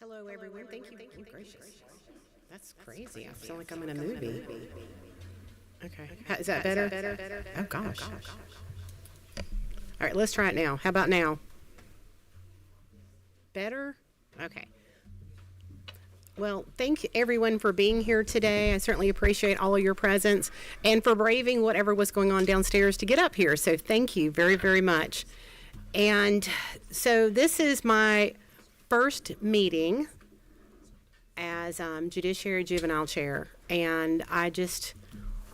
Hello, everyone. Thank you. Oh, gracious. That's crazy. I feel like I'm in a movie. Okay. Is that better? Oh, gosh. All right, let's try it now. How about now? Better? Okay. Well, thank everyone for being here today. I certainly appreciate all of your presence and for braving whatever was going on downstairs to get up here. So thank you very, very much. And so this is my first meeting as Judiciary Juvenile Chair. And I just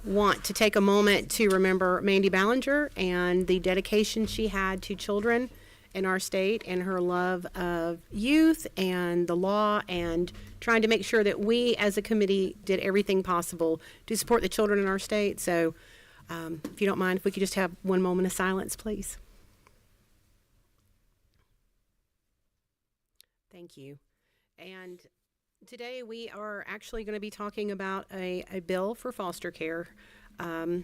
want to take a moment to remember Mandy Ballinger and the dedication she had to children in our state and her love of youth and the law and trying to make sure that we as a committee did everything possible to support the children in our state. So if you don't mind, if we could just have one moment of silence, please. Thank you. And today we are actually going to be talking about a bill for foster care. I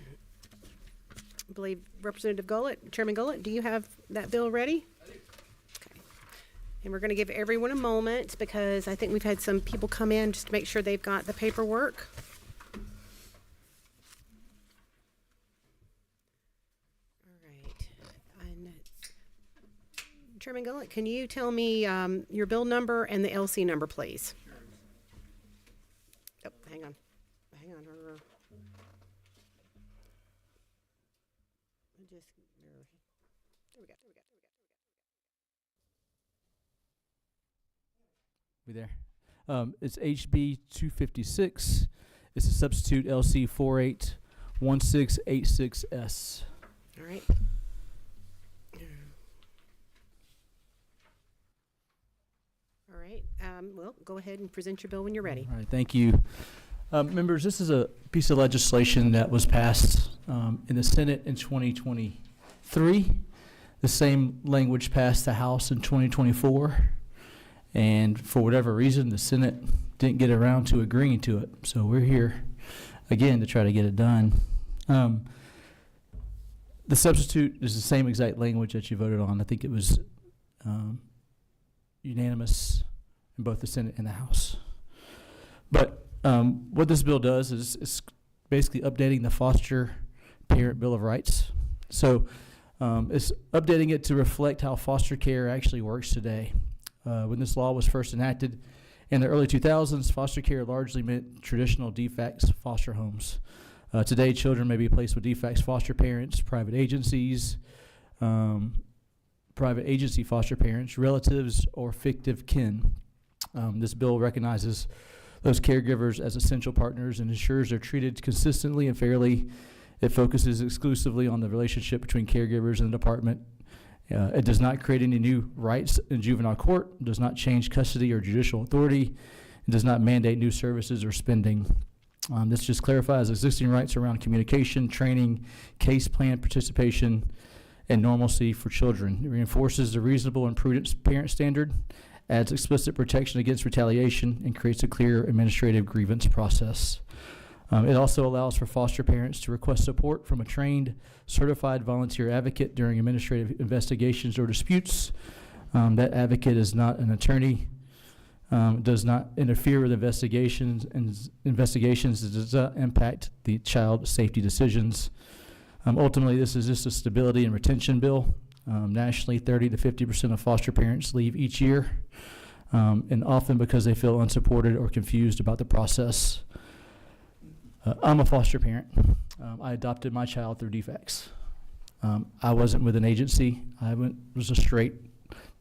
believe Representative Gullett, Chairman Gullett, do you have that bill ready? Okay. And we're going to give everyone a moment because I think we've had some people come in just to make sure they've got the paperwork. All right. And Chairman Gullett, can you tell me your bill number and the LC number, please? Oh, hang on. Hang on. There we go. We there? It's HB 256. It's a substitute LC 481686S. All right. All right. Well, go ahead and present your bill when you're ready. All right, thank you. Members, this is a piece of legislation that was passed in the Senate in 2023. The same language passed the House in 2024. And for whatever reason, the Senate didn't get around to agreeing to it. So we're here again to try to get it done. The substitute is the same exact language that you voted on. I think it was unanimous in both the Senate and the House. But what this bill does is it's basically updating the Foster Parent Bill of Rights. So it's updating it to reflect how foster care actually works today. When this law was first enacted in the early 2000s, foster care largely meant traditional DFACS foster homes. Today, children may be placed with DFACS foster parents, private agencies, private agency foster parents, relatives, or fictive kin. This bill recognizes those caregivers as essential partners and ensures they're treated consistently and fairly. It focuses exclusively on the relationship between caregivers and the department. It does not create any new rights in juvenile court, does not change custody or judicial authority, and does not mandate new services or spending. This just clarifies existing rights around communication, training, case plan participation, and normalcy for children. It reinforces the reasonable and prudent parent standard, adds explicit protection against retaliation, and creates a clear administrative grievance process. It also allows for foster parents to request support from a trained, certified volunteer advocate during administrative investigations or disputes. That advocate is not an attorney, does not interfere with investigations, and does not impact the child safety decisions. Ultimately, this is just a stability and retention bill. Nationally, 30 to 50% of foster parents leave each year, and often because they feel unsupported or confused about the process. I'm a foster parent. I adopted my child through DFACS. I wasn't with an agency. I was a straight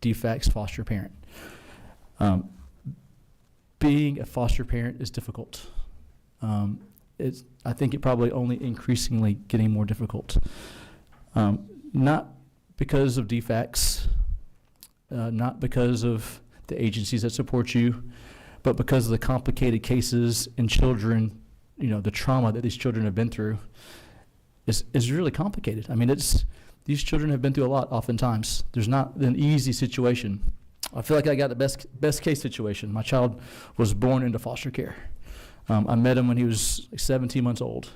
DFACS foster parent. Being a foster parent is difficult. I think it probably only increasingly getting more difficult. Not because of DFACS, not because of the agencies that support you, but because of the complicated cases and children. You know, the trauma that these children have been through is really complicated. I mean, these children have been through a lot oftentimes. There's not an easy situation. I feel like I got the best case situation. My child was born into foster care. I met him when he was like 17 months old.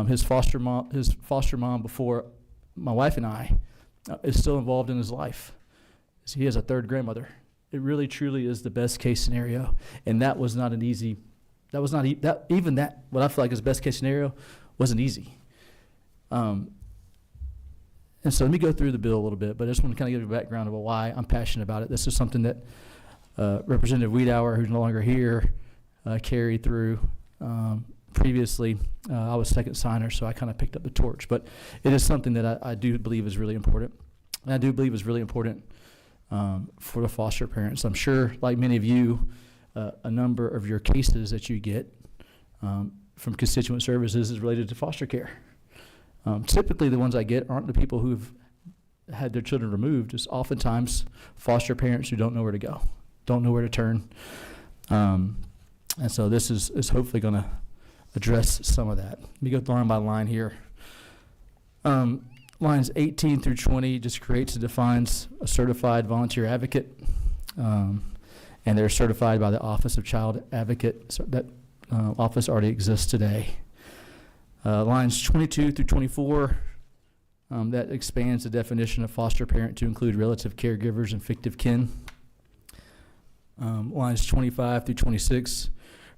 His foster mom before my wife and I is still involved in his life. He has a third grandmother. It really truly is the best case scenario, and that was not an easy. That was not even that what I feel like is best case scenario wasn't easy. And so let me go through the bill a little bit, but I just want to kind of give you a background about why I'm passionate about it. This is something that Representative Wiedauer, who's no longer here, carried through. Previously, I was second signer, so I kind of picked up the torch. But it is something that I do believe is really important. And I do believe is really important for the foster parents. I'm sure, like many of you, a number of your cases that you get from constituent services is related to foster care. Typically, the ones I get aren't the people who've had their children removed. It's oftentimes foster parents who don't know where to go, don't know where to turn. And so this is hopefully going to address some of that. Let me go line by line here. Lines 18 through 20 just creates and defines a certified volunteer advocate. And they're certified by the Office of Child Advocate. So that office already exists today. Lines 22 through 24, that expands the definition of foster parent to include relative caregivers and fictive kin. Lines 25 through 26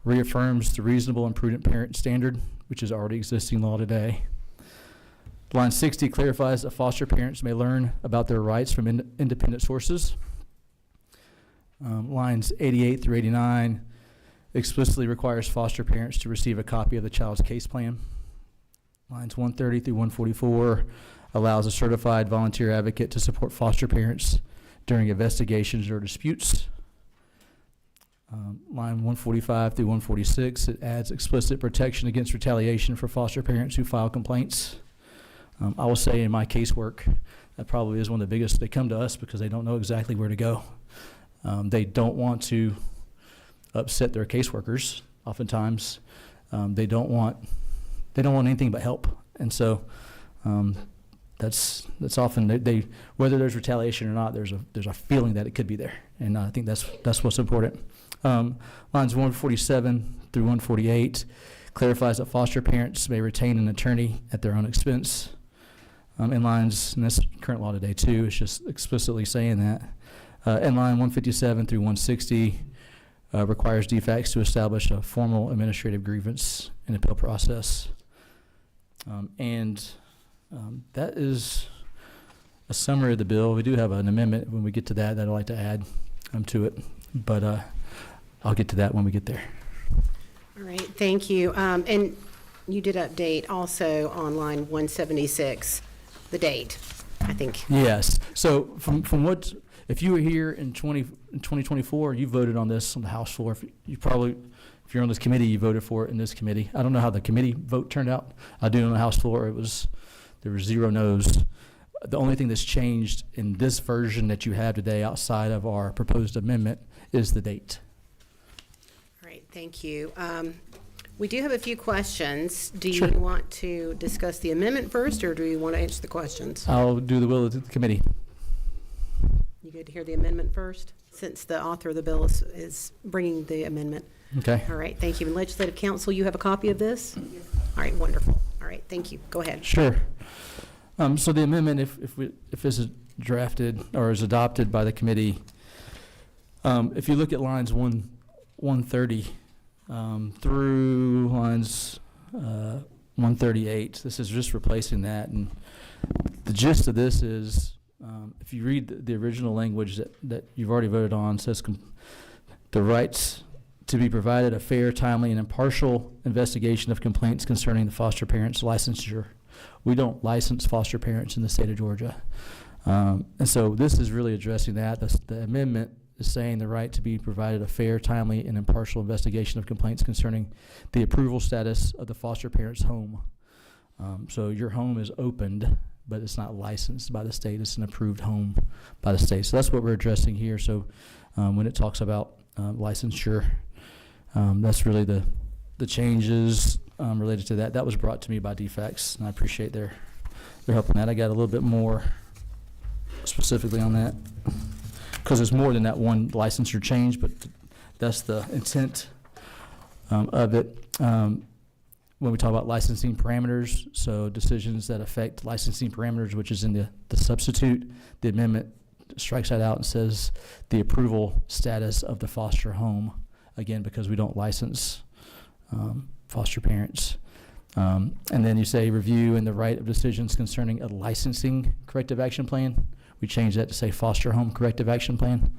reaffirms the reasonable and prudent parent standard, which is already existing law today. Line 60 clarifies that foster parents may learn about their rights from independent sources. Lines 88 through 89 explicitly requires foster parents to receive a copy of the child's case plan. Lines 130 through 144 allows a certified volunteer advocate to support foster parents during investigations or disputes. Line 145 through 146, it adds explicit protection against retaliation for foster parents who file complaints. I will say in my casework, that probably is one of the biggest. They come to us because they don't know exactly where to go. They don't want to upset their caseworkers. Oftentimes, they don't want anything but help, and so that's often they whether there's retaliation or not. There's a feeling that it could be there, and I think that's what's important. Lines 147 through 148 clarifies that foster parents may retain an attorney at their own expense. And that's current law today too. It's just explicitly saying that. And line 157 through 160 requires DFACs to establish a formal administrative grievance and appeal process. That is a summary of the bill. We do have an amendment when we get to that I'd like to add to it, but I'll get to that when we get there. All right, thank you. And you did update also on line 176, the date, I think. Yes. So from what, if you were here in 2024, you voted on this on the House floor. If you're on this committee, you voted for it in this committee. I don't know how the committee vote turned out. I do on the House floor. There were 0 no's. The only thing that's changed in this version that you have today outside of our proposed amendment is the date. All right, thank you. We do have a few questions. Do you Sure. want to discuss the amendment first, or do you want to answer the questions? I'll do the will of the committee. You good to hear the amendment first, since the author of the bill is bringing the amendment? Okay. All right, thank you. And Legislative Council, you have a copy of this? Yes. All right, wonderful. All right, thank you. Go ahead. Sure. So the amendment, if this is drafted or is adopted by the committee, if you look at lines 130 through lines 138, this is just replacing that. And the gist of this is, if you read the original language that you've already voted on, says the rights to be provided a fair, timely, and impartial investigation of complaints concerning the foster parent's licensure. We don't license foster parents in the state of Georgia. And so this is really addressing that. The amendment is saying the right to be provided a fair, timely, and impartial investigation of complaints concerning the approval status of the foster parent's home. So your home is opened, but it's not licensed by the state. It's an approved home by the state. So that's what we're addressing here. So when it talks about licensure, that's really the changes related to that. That was brought to me by DFACs, and I appreciate their help on that. I got a little bit more specifically on that, because it's more than that one licensure change, but that's the intent of it. When we talk about licensing parameters, so decisions that affect licensing parameters, which is in the substitute, the amendment strikes that out and says the approval status of the foster home, again, because we don't license foster parents. And then you say review and the right of decisions concerning a licensing corrective action plan. We change that to say foster home corrective action plan.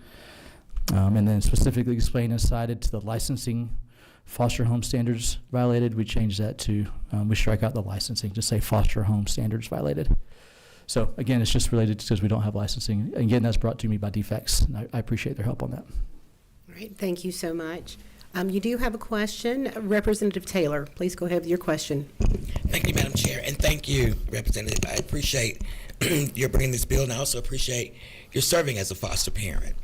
And then specifically explain and cited to the licensing foster home standards violated. We change that to, we strike out the licensing to say foster home standards violated. So again, it's just related because we don't have licensing. Again, that's brought to me by DFACS, and I appreciate their help on that. All right, thank you so much. You do have a question. Representative Taylor, please go ahead with your question. Thank you, Madam Chair, and thank you, Representative. I appreciate your bringing this bill, and I also appreciate your serving as a foster parent.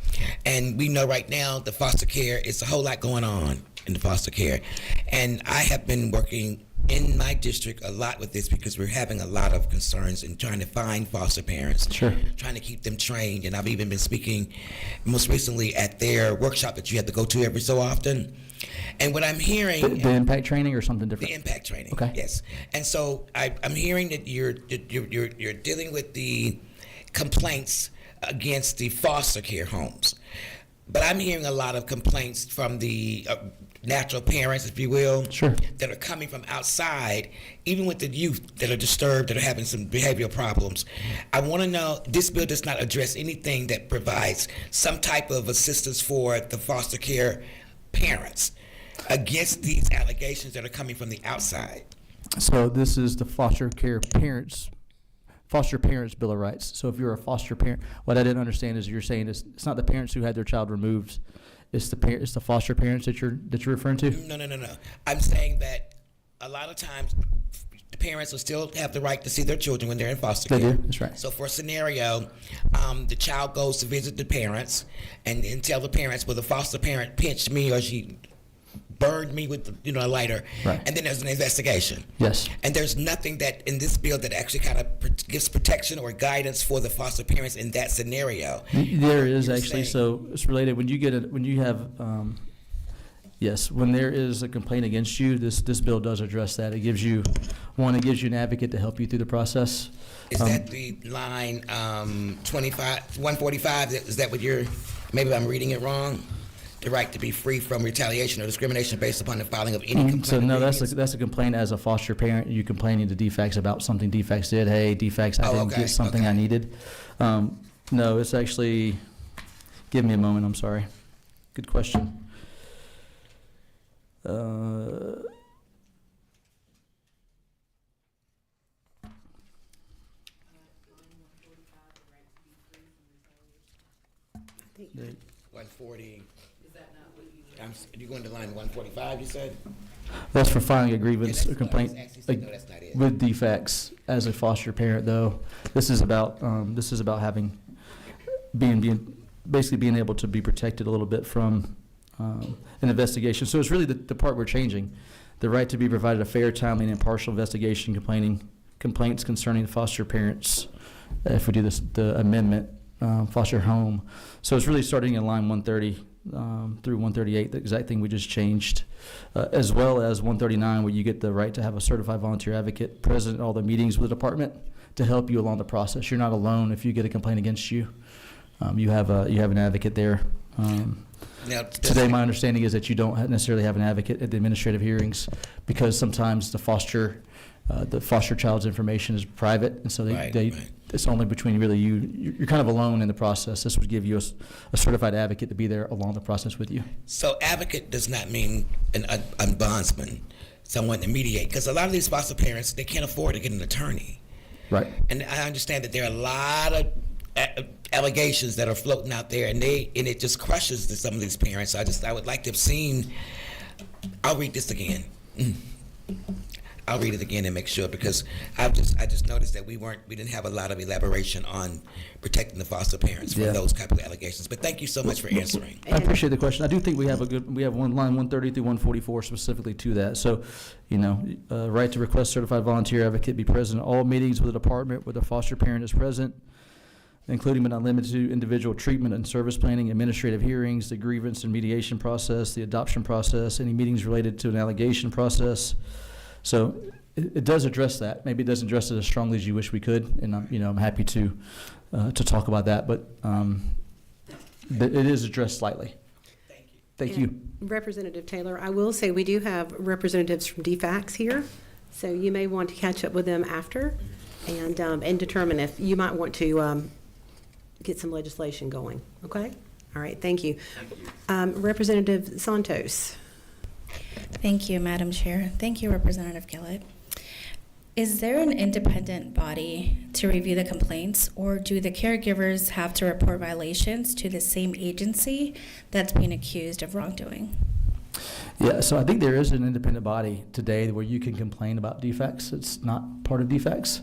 And we know right now the foster care, it's a whole lot going on in the foster care. And I have been working in my district a lot with this because we're having a lot of concerns in trying to find foster parents, Sure. trying to keep them trained. And I've even been speaking most recently at their workshop that you have to go to every so often. And what I'm hearing, The impact training or something different? the impact training, Okay. yes. And so I'm hearing that you're dealing with the complaints against the foster care homes, but I'm hearing a lot of complaints from the natural parents, if you will, Sure. that are coming from outside, even with the youth that are disturbed, that are having some behavioral problems. I want to know, this bill does not address anything that provides some type of assistance for the foster care parents against these allegations that are coming from the outside. So this is the foster parents Bill of Rights. So if you're a foster parent, what I didn't understand is you're saying it's not the parents who had their child removed, it's the foster parents that you're referring to? No. I'm saying that a lot of times the parents will still have the right to see their children when they're in foster They care. do, that's right. So for a scenario, the child goes to visit the parents and tell the parents, well, the foster parent pinched me or she burned me with a lighter, Right. and then there's an investigation. Yes. And there's nothing that in this bill that actually kind of gives protection or guidance for the foster parents in that scenario. There is You're actually, saying- so it's related, when you have, yes, when there is a complaint against you, this bill does address that. It gives you an advocate to help you through the process. Is that the line 145? Is that what maybe I'm reading it wrong? The right to be free from retaliation or discrimination based upon the filing of any complaint. So no, against- that's a complaint as a foster parent. You complaining to DFACS about something DFACS did. Hey, DFACS, I didn't okay, get something I okay. needed. No, it's actually, give me a moment, I'm sorry. Good question. The- 140. You going to line 145, you said? That's for filing a Yeah, that's or what I complaint was actually saying. No, that's not it. with DFACS as a foster parent, though. This is about having, basically being able to be protected a little bit from an investigation. So it's really the part we're changing. The right to be provided a fair, timely, and impartial investigation complaints concerning foster parents, if we do this, the amendment, foster home. So it's really starting in line 130 through 138, the exact thing we just changed, as well as 139, where you get the right to have a certified volunteer advocate present at all the meetings with the department to help you along the process. You're not alone if you get a complaint against you. You have an advocate there. Now, Today, my understanding is that you don't necessarily have an advocate at the administrative hearings because sometimes the foster child's information is private, and so Right. it's only between really you. You're kind of alone in the process. This would give you a certified advocate to be there along the process with you. So advocate does not mean a bondsman, someone to mediate, because a lot of these foster parents, they can't afford to get an attorney. Right. And I understand that there are a lot of allegations that are floating out there, and it just crushes some of these parents. I would like to have seen. I'll read this again. I'll read it again and make sure, because I just noticed that we didn't have a lot of elaboration on protecting the foster parents from Yeah. those type of allegations. But thank you so much for answering. I appreciate the question. I do think we have one line 130 through 144 specifically to that. So, right to request certified volunteer advocate be present at all meetings with the department where the foster parent is present, including but not limited to individual treatment and service planning, administrative hearings, the grievance and mediation process, the adoption process, any meetings related to an allegation process. So it does address that. Maybe it doesn't address it as strongly as you wish we could, and I'm happy to talk about that. But it is addressed slightly. Thank you. Representative Taylor, I will say we do have representatives from DFACS here, so you may want to catch up with them after and determine if you might want to get some legislation going. Okay? All right. Thank you. Representative Santos. Thank you, Madam Chair. Thank you, Representative Gillett. Is there an independent body to review the complaints, or do the caregivers have to report violations to the same agency that's being accused of wrongdoing? Yeah, so I think there is an independent body today where you can complain about defects. It's not part of defects.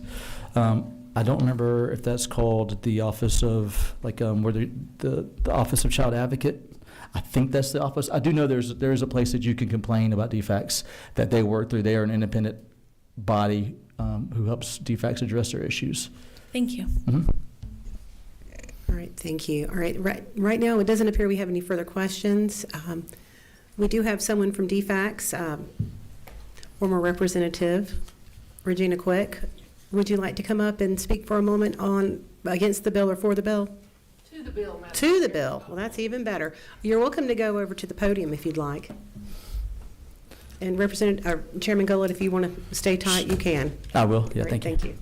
I don't remember if that's called the Office of, like, where the Office of Child Advocate. I think that's the office. I do know there is a place that you can complain about defects that they work through. They are an independent body who helps defects address their issues. Thank you. Mm-hmm. All right. Thank you. All right. Right now, it doesn't appear we have any further questions. We do have someone from DFACS, former Representative Regina Quick. Would you like to come up and speak for a moment on against the bill or for the bill? To the bill, Madam To the Chair. bill. Well, that's even better. You're welcome to go over to the podium if you'd like. And Chairman Gullett, if you want to stay tight, you can. I will. Yeah, Great, thank you. Thank you.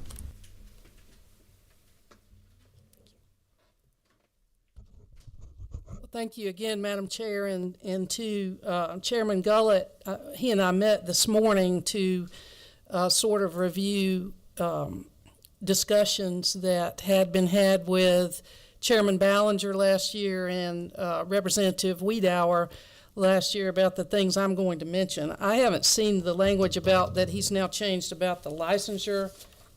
Thank you again, Madam Chair, and to Chairman Gullett. He and I met this morning to sort of review discussions that had been had with Chairman Ballinger last year and Representative Wiedauer last year about the things I'm going to mention. I haven't seen the language about that he's now changed about the licensure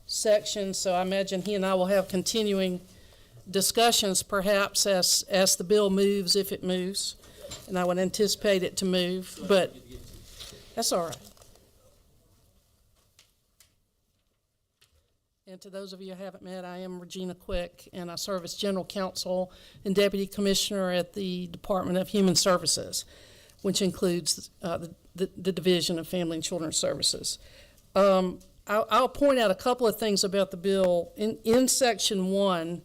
section, so I imagine he and I will have continuing discussions perhaps as the bill moves, if it moves, and I would anticipate it to move, but that's all right. And to those of you who haven't met, I am Regina Quick, and I serve as General Counsel and Deputy Commissioner at the Department of Human Services, which includes the Division of Family and Children's Services. I'll point out a couple of things about the bill. In Section 1,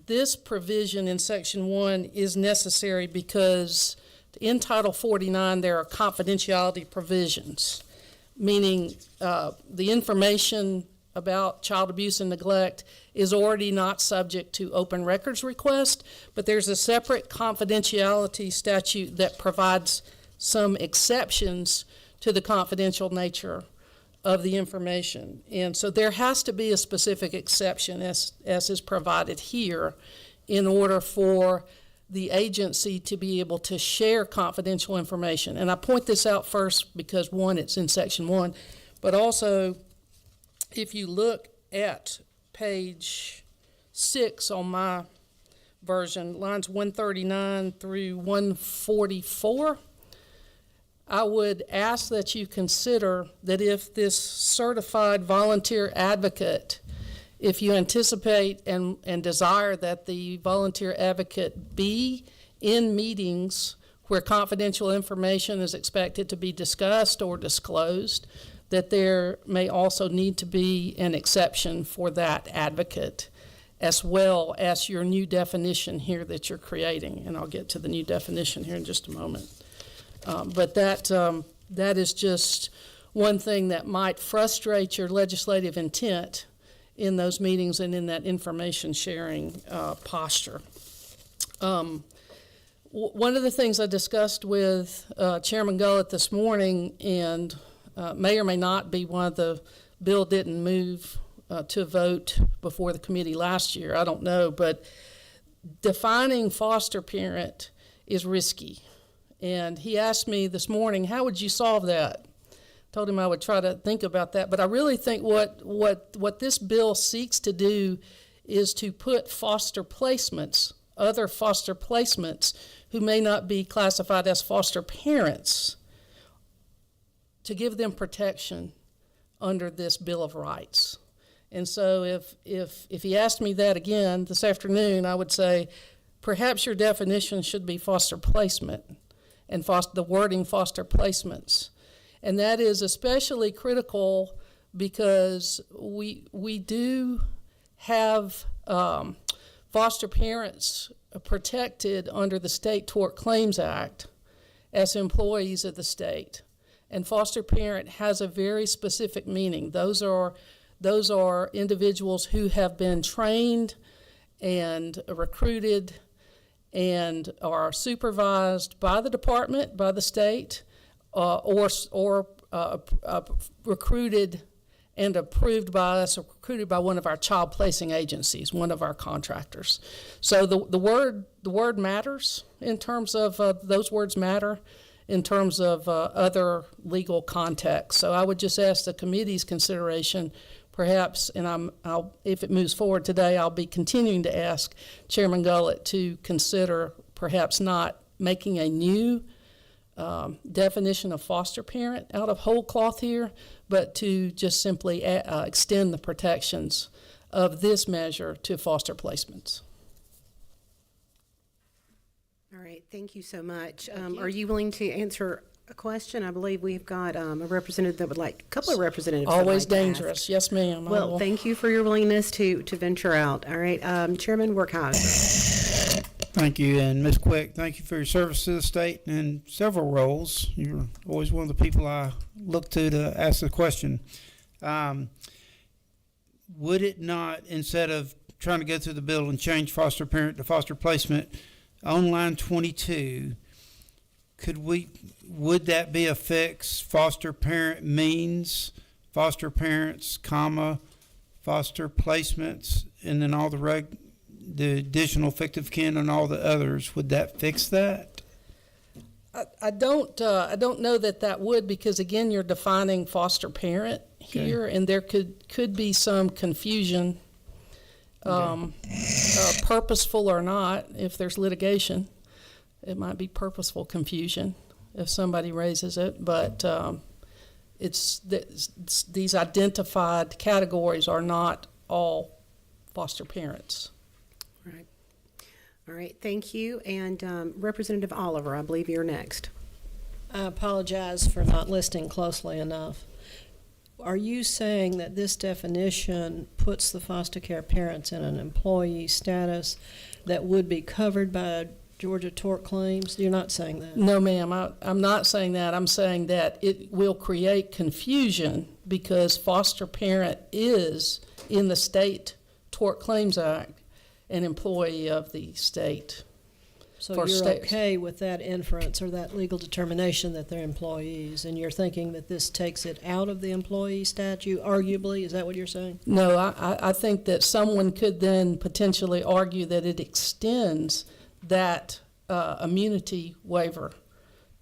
this provision in Section 1 is necessary because in Title 49 there are confidentiality provisions, meaning the information about child abuse and neglect is already not subject to open records request, but there's a separate confidentiality statute that provides some exceptions to the confidential nature of the information. And so there has to be a specific exception as is provided here in order for the agency to be able to share confidential information. And I point this out first because, one, it's in Section 1, but also if you look at page 6 on my version, lines 139 through 144, I would ask that you consider that if this certified volunteer advocate, if you anticipate and desire that the volunteer advocate be in meetings where confidential information is expected to be discussed or disclosed, that there may also need to be an exception for that advocate, as well as your new definition here that you're creating. And I'll get to the new definition here in just a moment. But that is just one thing that might frustrate your legislative intent in those meetings and in that information sharing posture. One of the things I discussed with Chairman Gullett this morning, and may or may not be why the bill didn't move to a vote before the committee last year, I don't know, but defining foster parent is risky. And he asked me this morning, how would you solve that? Told him I would try to think about that, but I really think what this bill seeks to do is to put foster placements, other foster placements who may not be classified as foster parents, to give them protection under this Bill of Rights. And so if he asked me that again this afternoon, I would say perhaps your definition should be foster placement and the wording foster placements. And that is especially critical because we do have foster parents protected under the State Tort Claims Act as employees of the state. And foster parent has a very specific meaning. Those are individuals who have been trained and recruited and are supervised by the department, by the state, or recruited and approved by us, or recruited by one of our child placing agencies, one of our contractors. So the word matters in terms of those words matter in terms of other legal contexts. So I would just ask the committee's consideration, perhaps, and if it moves forward today, I'll be continuing to ask Chairman Gullett to consider perhaps not making a new definition of foster parent out of whole cloth here, but to just simply extend the protections of this measure to foster placements. All right, thank you so much. Are you willing to answer a question? I believe we've got a representative that would like, a couple of representatives. that would Always like to ask. dangerous. Yes, ma'am. I Well, will. thank you for your willingness to venture out. All right, Chairman Workhauser. Thank you, and Ms. Quick, thank you for your service to the state in several roles. You're always one of the people I look to ask the question. Would it not, instead of trying to go through the bill and change foster parent to foster placement, on line 22, would that be a fix? Foster parent means foster parents, comma, foster placements, and then all the additional fictive kin and all the others. Would that fix that? I don't know that would, because again, you're defining foster parent here, and there could be some confusion, purposeful or not. If there's litigation, it might be purposeful confusion if somebody raises it. But these identified categories are not all foster parents. Right. All right, thank you. And Representative Oliver, I believe you're next. I apologize for not listening closely enough. Are you saying that this definition puts the foster care parents in an employee status that would be covered by Georgia tort claims? You're not saying that? No, ma'am, I'm not saying that. I'm saying that it will create confusion because foster parent is, in the State Tort Claims Act, an employee of the state. So For you're states. okay with that inference or that legal determination that they're employees, and you're thinking that this takes it out of the employee statute, arguably? Is that what you're saying? No, I think that someone could then potentially argue that it extends that immunity waiver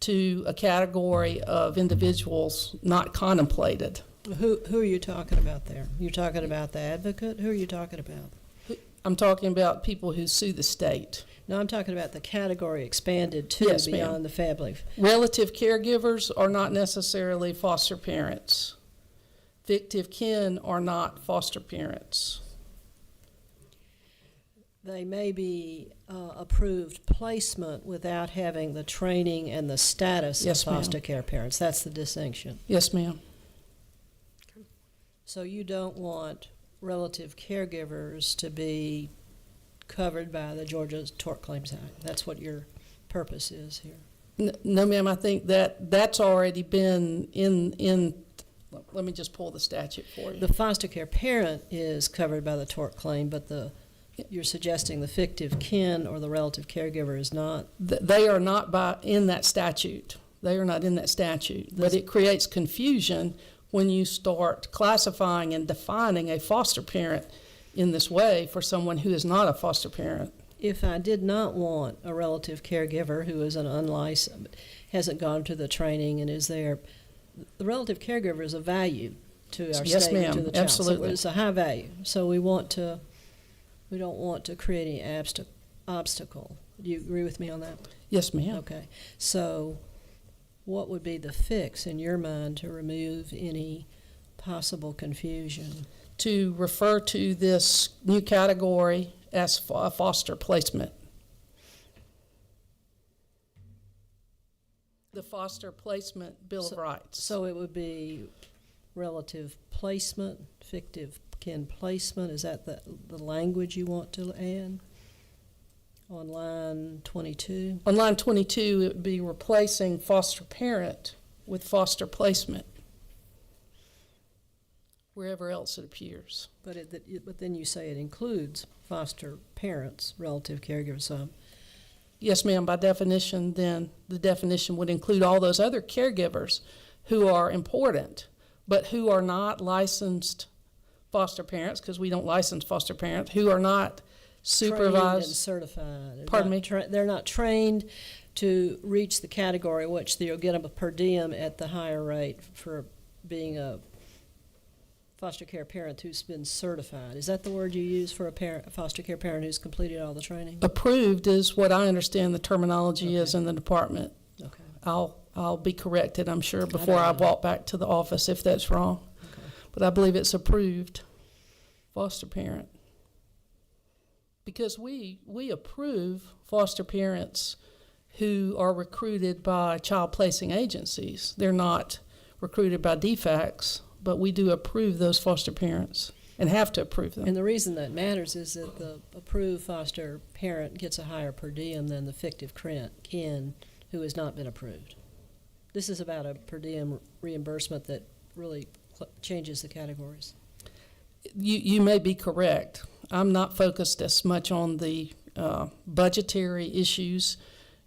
to a category of individuals not contemplated. Who are you talking about there? You're talking about the advocate? Who are you talking about? I'm talking about people who sue the state. No, I'm talking about the category expanded to Yes, ma'am. beyond the family. Relative caregivers are not necessarily foster parents. Fictive kin are not foster parents. They may be approved placement without having the training and the status Yes, of ma'am. foster care parents. That's the distinction. Yes, ma'am. So you don't want relative caregivers to be covered by the Georgia Tort Claims Act. That's what your purpose is here. No, ma'am, I think that's already been in, let me just pull the statute for you. The foster care parent is covered by the tort claim, but you're suggesting the fictive kin or the relative caregiver is not? They are not in that statute. They are not in that statute. But it creates confusion when you start classifying and defining a foster parent in this way for someone who is not a foster parent. If I did not want a relative caregiver who is an unlicensed, hasn't gone to the training and is there, the relative caregiver is a value to our Yes, state and ma'am. to the child. Absolutely. So it's a high value. So we don't want to create any obstacle. Do you agree with me on that? Yes, ma'am. Okay. So what would be the fix in your mind to remove any possible confusion? To refer to this new category as foster placement. the foster placement Bill of Rights. So it would be relative placement, fictive kin placement, is that the language you want to add? On line 22? On line 22, it would be replacing foster parent with foster placement, wherever else it appears. But then you say it includes foster parents, relative caregivers, so. Yes, ma'am, by definition, then the definition would include all those other caregivers who are important, but who are not licensed foster parents, because we don't license foster parents, who are not Trained and supervised. certified. They're Pardon not me? They're not trained to reach the category in which they'll get a per diem at the higher rate for being a foster care parent who's been certified. Is that the word you use for a foster care parent who's completed all the training? Approved is what I understand the terminology is in the department. Okay. I'll be corrected, I'm sure, before don't I know. walk back to the office if that's wrong. Okay. But I believe it's approved foster parent. Because we approve foster parents who are recruited by child placing agencies. They're not recruited by DFACS, but we do approve those foster parents and have to approve them. And the reason that matters is that the approved foster parent gets a higher per diem than the fictive kin who has not been approved. This is about a per diem reimbursement that really changes the categories. You may be correct. I'm not focused as much on the budgetary issues.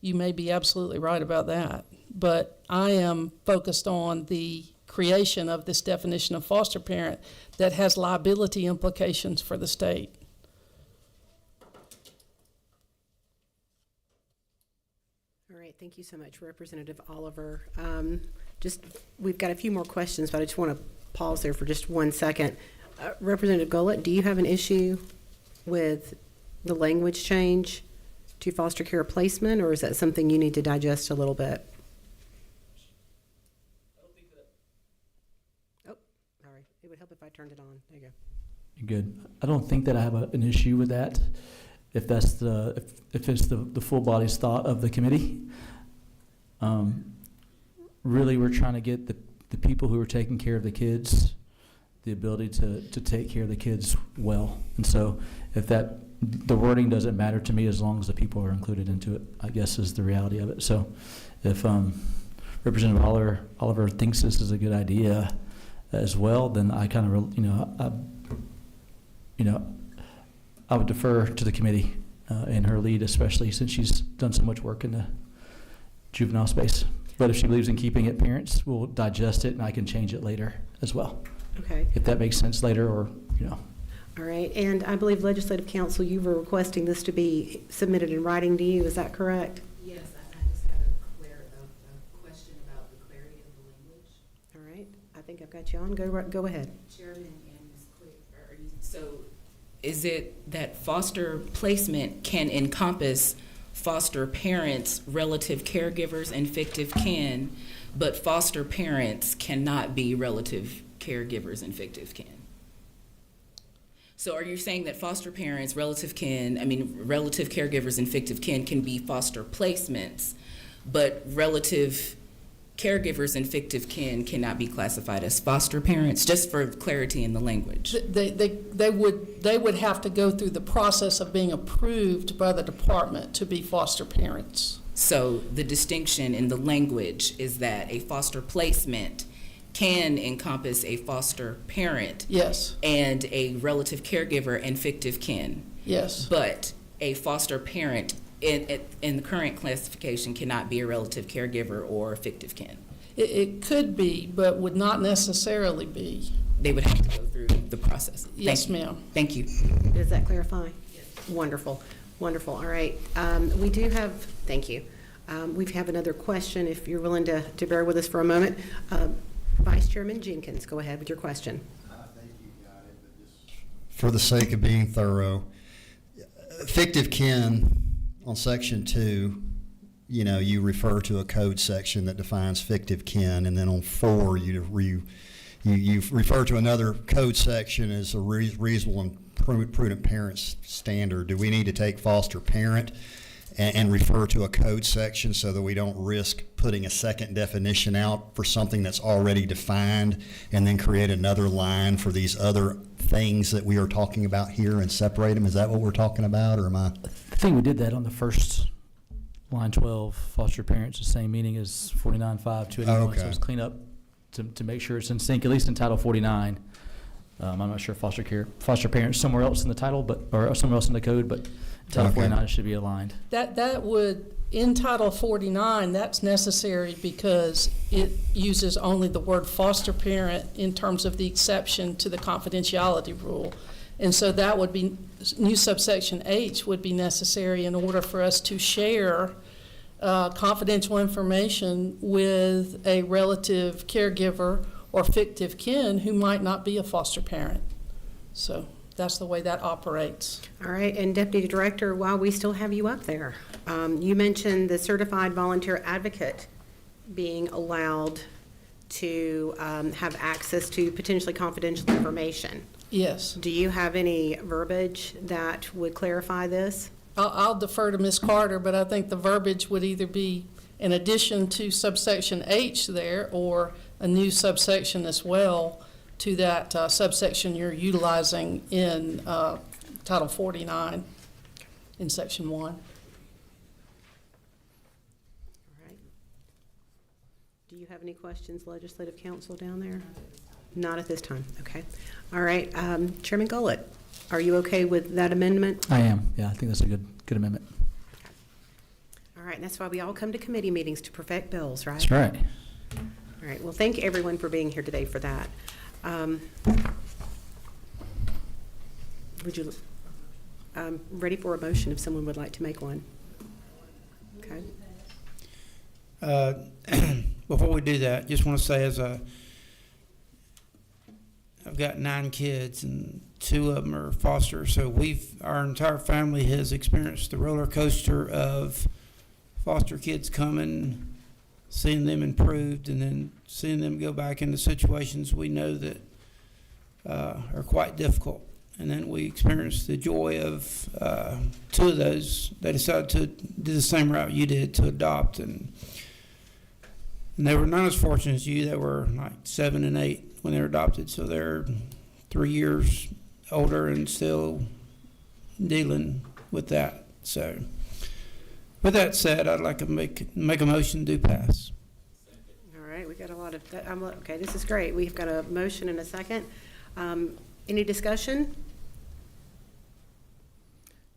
You may be absolutely right about that. But I am focused on the creation of this definition of foster parent that has liability implications for the state. All right, thank you so much, Representative Oliver. We've got a few more questions, but I just want to pause there for just 1 second. Representative Gullett, do you have an issue with the language change to foster care placement, or is that something you need to digest a little bit? Oh, all right. It would help if I turned it on. There you go. You're good. I don't think that I have an issue with that, if that's if it's the full body's thought of the committee. Really, we're trying to get the people who are taking care of the kids the ability to take care of the kids well. And so if the wording doesn't matter to me as long as the people are included into it, I guess is the reality of it. So if Representative Oliver thinks this is a good idea as well, then I kind of, I would defer to the committee in her lead, especially since she's done so much work in the juvenile space. But if she believes in keeping it parents, we'll digest it and I can change it later as well. Okay. If that makes sense later, or, All right. And I believe Legislative Council, you were requesting this to be submitted in writing to you. Is that correct? Yes, I just had a question about the clarity of the language. All right. I think I've got you on. Go ahead. Chairman and Ms. Quick, so is it that foster placement can encompass foster parents, relative caregivers, and fictive kin, but foster parents cannot be relative caregivers and fictive kin? So are you saying that foster parents, relative caregivers and fictive kin can be foster placements, but relative caregivers and fictive kin cannot be classified as foster parents, just for clarity in the language? They would have to go through the process of being approved by the department to be foster parents. So the distinction in the language is that a foster placement can encompass a foster parent Yes, and a relative caregiver and fictive kin, yes. but a foster parent in the current classification cannot be a relative caregiver or fictive kin. It could be, but would not necessarily be. They would have to go through the process. Yes, Thank you. ma'am. Thank you. Does that clarify? Yes. Wonderful. Wonderful. All right. We do have, thank you. We have another question, if you're willing to bear with us for a moment. Vice Chairman Jenkins, go ahead with your question. I think you got it, but just for the sake of being thorough, fictive kin on section 2, you refer to a code section that defines fictive kin, and then on 4 you refer to another code section as a reasonable and prudent parents standard. Do we need to take foster parent and refer to a code section so that we don't risk putting a second definition out for something that's already defined and then create another line for these other things that we are talking about here and separate them? Is that what we're talking about, or am I? I think we did that on the first line 12, foster parents, the same meaning as 49.5, 281. So Okay. it's clean up to make sure it's in sync, at least in Title 49. I'm not sure foster parents somewhere else in the title, or somewhere else in the code, but Title Okay. 49 should be aligned. That would, in Title 49, that's necessary because it uses only the word foster parent in terms of the exception to the confidentiality rule. And so that would be, new subsection H would be necessary in order for us to share confidential information with a relative caregiver or fictive kin who might not be a foster parent. So that's the way that operates. All right, and Deputy Director, while we still have you up there, you mentioned the certified volunteer advocate being allowed to have access to potentially confidential information. Yes. Do you have any verbiage that would clarify this? I'll defer to Ms. Carter, but I think the verbiage would either be in addition to subsection H there, or a new subsection as well to that subsection you're utilizing in Title 49 in Section 1. All right. Do you have any questions, Legislative Council down there? Not at this time, okay. All right, Chairman Gullett, are you okay with that amendment? I am, yeah, I think that's a good amendment. All right, and that's why we all come to committee meetings, to perfect bills, right? That's right. All right, well, thank everyone for being here today for that. Would you, ready for a motion if someone would like to make one? Okay. Before we do that, just want to say I've got 9 kids and 2 of them are foster, so our entire family has experienced the roller coaster of foster kids coming, seeing them improved, and then seeing them go back into situations we know that are quite difficult. And then we experienced the joy of 2 of those. They decided to do the same route you did, to adopt, and they were not as fortunate as you. They were like 7 and 8 when they were adopted, so they're 3 years older and still dealing with that. So, with that said, I'd like to make a motion to pass. All right, we got a lot of, okay, this is great. We've got a motion and a second. Any discussion?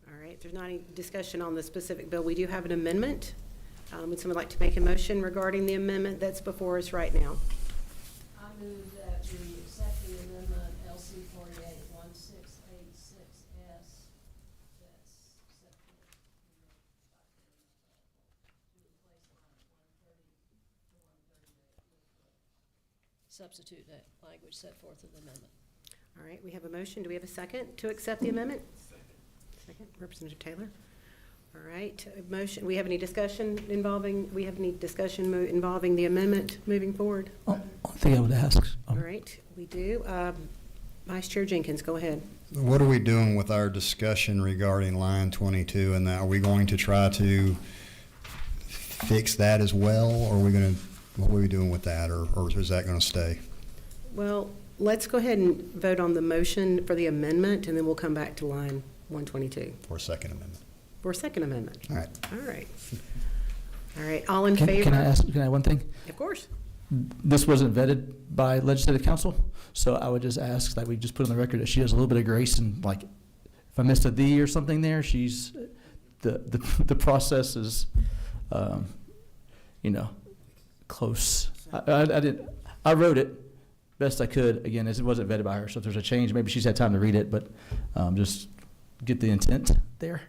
All right, if there's not any discussion on the specific bill, we do have an amendment. Would someone like to make a motion regarding the amendment that's before us right now? I move that we accept the amendment LC 481686S. That's substitute that language set forth in the amendment. All right, we have a motion. Do we have a second to accept the amendment? Second, Representative Taylor. All right, a motion. We have any discussion involving the amendment moving forward? One thing I would ask. All right, we do. Vice Chair Jenkins, go ahead. What are we doing with our discussion regarding line 22, and are we going to try to fix that as well, or what are we doing with that, or is that going to stay? Well, let's go ahead and vote on the motion for the amendment, and then we'll come back to line 122 For a second amendment. for a second amendment. All right. All right. All right, all in favor? Can I add one thing? Of course. This wasn't vetted by Legislative Council, so I would just ask that we just put on the record that she has a little bit of grace, and like, if I missed a "the" or something there, the process is, close. I wrote it best I could, again, as it wasn't vetted by her, so if there's a change, maybe she's had time to read it, but just get the intent there.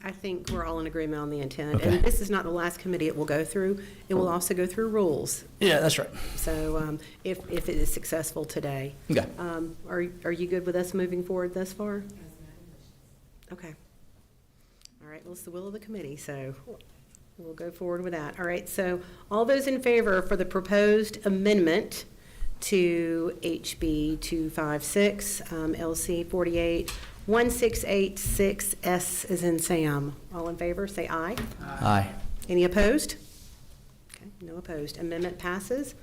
I think we're all in agreement on the intent. Okay. And this is not the last committee it will go through. It will also go through rules. Yeah, that's right. So if it is successful today. Okay. Are you good with us moving forward thus far? Okay. All right, well, it's the will of the committee, so we'll go forward with that. All right, so all those in favor for the proposed amendment to HB 256, LC 1686S is in Sam. All in favor, say aye. Aye. Any opposed? Okay, no opposed. Amendment passes.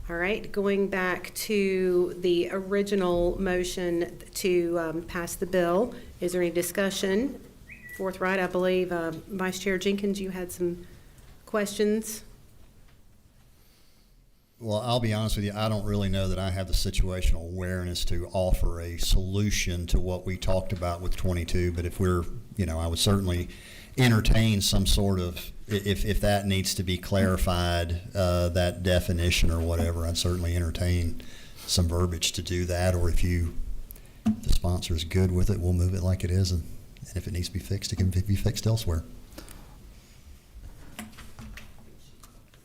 All right, going back to the original motion to pass the bill, is there any discussion? Forthright, I believe, Vice Chair Jenkins, you had some questions? Well, I'll be honest with you, I don't really know that I have the situational awareness to offer a solution to what we talked about with 22, but if we're, I would certainly entertain some sort of, if that needs to be clarified, that definition or whatever, I'd certainly entertain some verbiage to do that, or if the sponsor is good with it, we'll move it like it is, and if it needs to be fixed, it can be fixed elsewhere.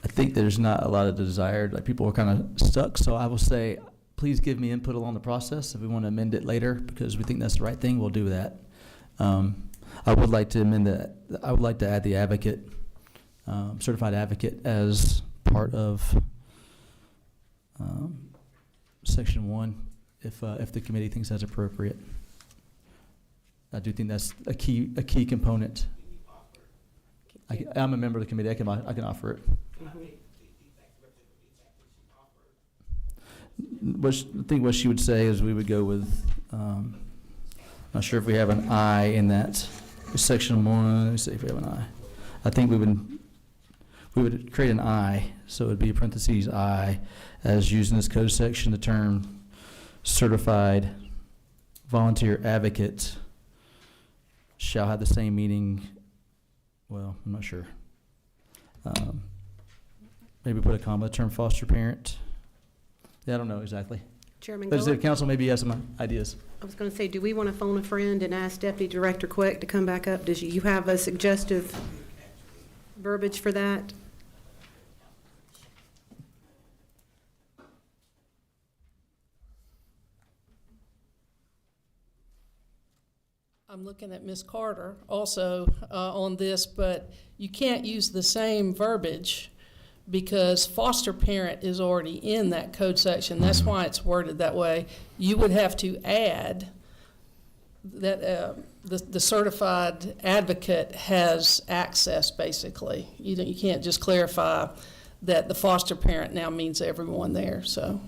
I think there's not a lot of desire, like people are kind of stuck, so I will say, please give me input along the process. If we want to amend it later because we think that's the right thing, we'll do that. I would like to amend that. I would like to add the advocate, certified advocate, as part of section 1, if the committee thinks that's appropriate. I do think that's a key component. I'm a member of the committee. I can offer it. I think what she would say is we would go with, not sure if we have an I in that section 1. Let me see if we have an I. I think we would create an I, so it would be parentheses I, as used in this code section, the term certified volunteer advocate shall have the same meaning. Well, I'm not sure. Maybe put a comma, the term foster parent. Yeah, I don't know exactly. Chairman Legislative Gullett? Council maybe has some ideas. I was going to say, do we want to phone a friend and ask Deputy Director Quick to come back up? Does you have a suggestive verbiage for that? I'm looking at Ms. Carter also on this, but you can't use the same verbiage because foster parent is already in that code section. That's why it's worded that way. You would have to add that the certified advocate has access, basically. You can't just clarify that the foster parent now means everyone there. So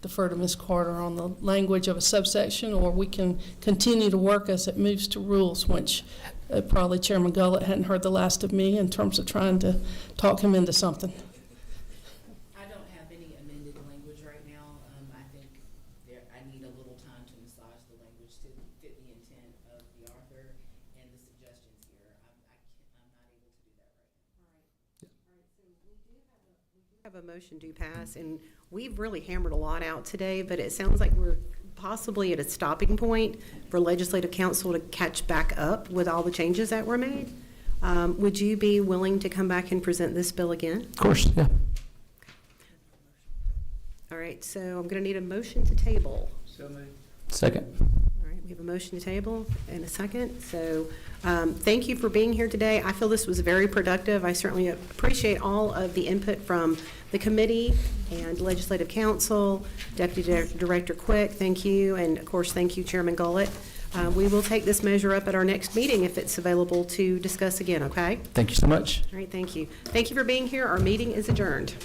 defer to Ms. Carter on the language of a subsection, or we can continue to work as it moves to rules, which probably Chairman Gullett hadn't heard the last of me in terms of trying to talk him into something. I don't have any amended language right now. I think I need a little time to massage the language to fit the intent of the author and the suggestions here. I'm not able to do that right now. Have a motion to pass, and we've really hammered a lot out today, but it sounds like we're possibly at a stopping point for Legislative Council to catch back up with all the changes that were made. Would you be willing to come back and present this bill again? Of course, yeah. All right, so I'm going to need a motion to table. Second. All right, we have a motion to table and a second. So thank you for being here today. I feel this was very productive. I certainly appreciate all of the input from the committee and Legislative Council, Deputy Director Quick, thank you, and of course, thank you, Chairman Gullett. We will take this measure up at our next meeting if it's available to discuss again, okay? Thank you so much. All right, thank you. Thank you for being here. Our meeting is adjourned.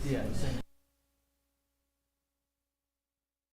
Yeah.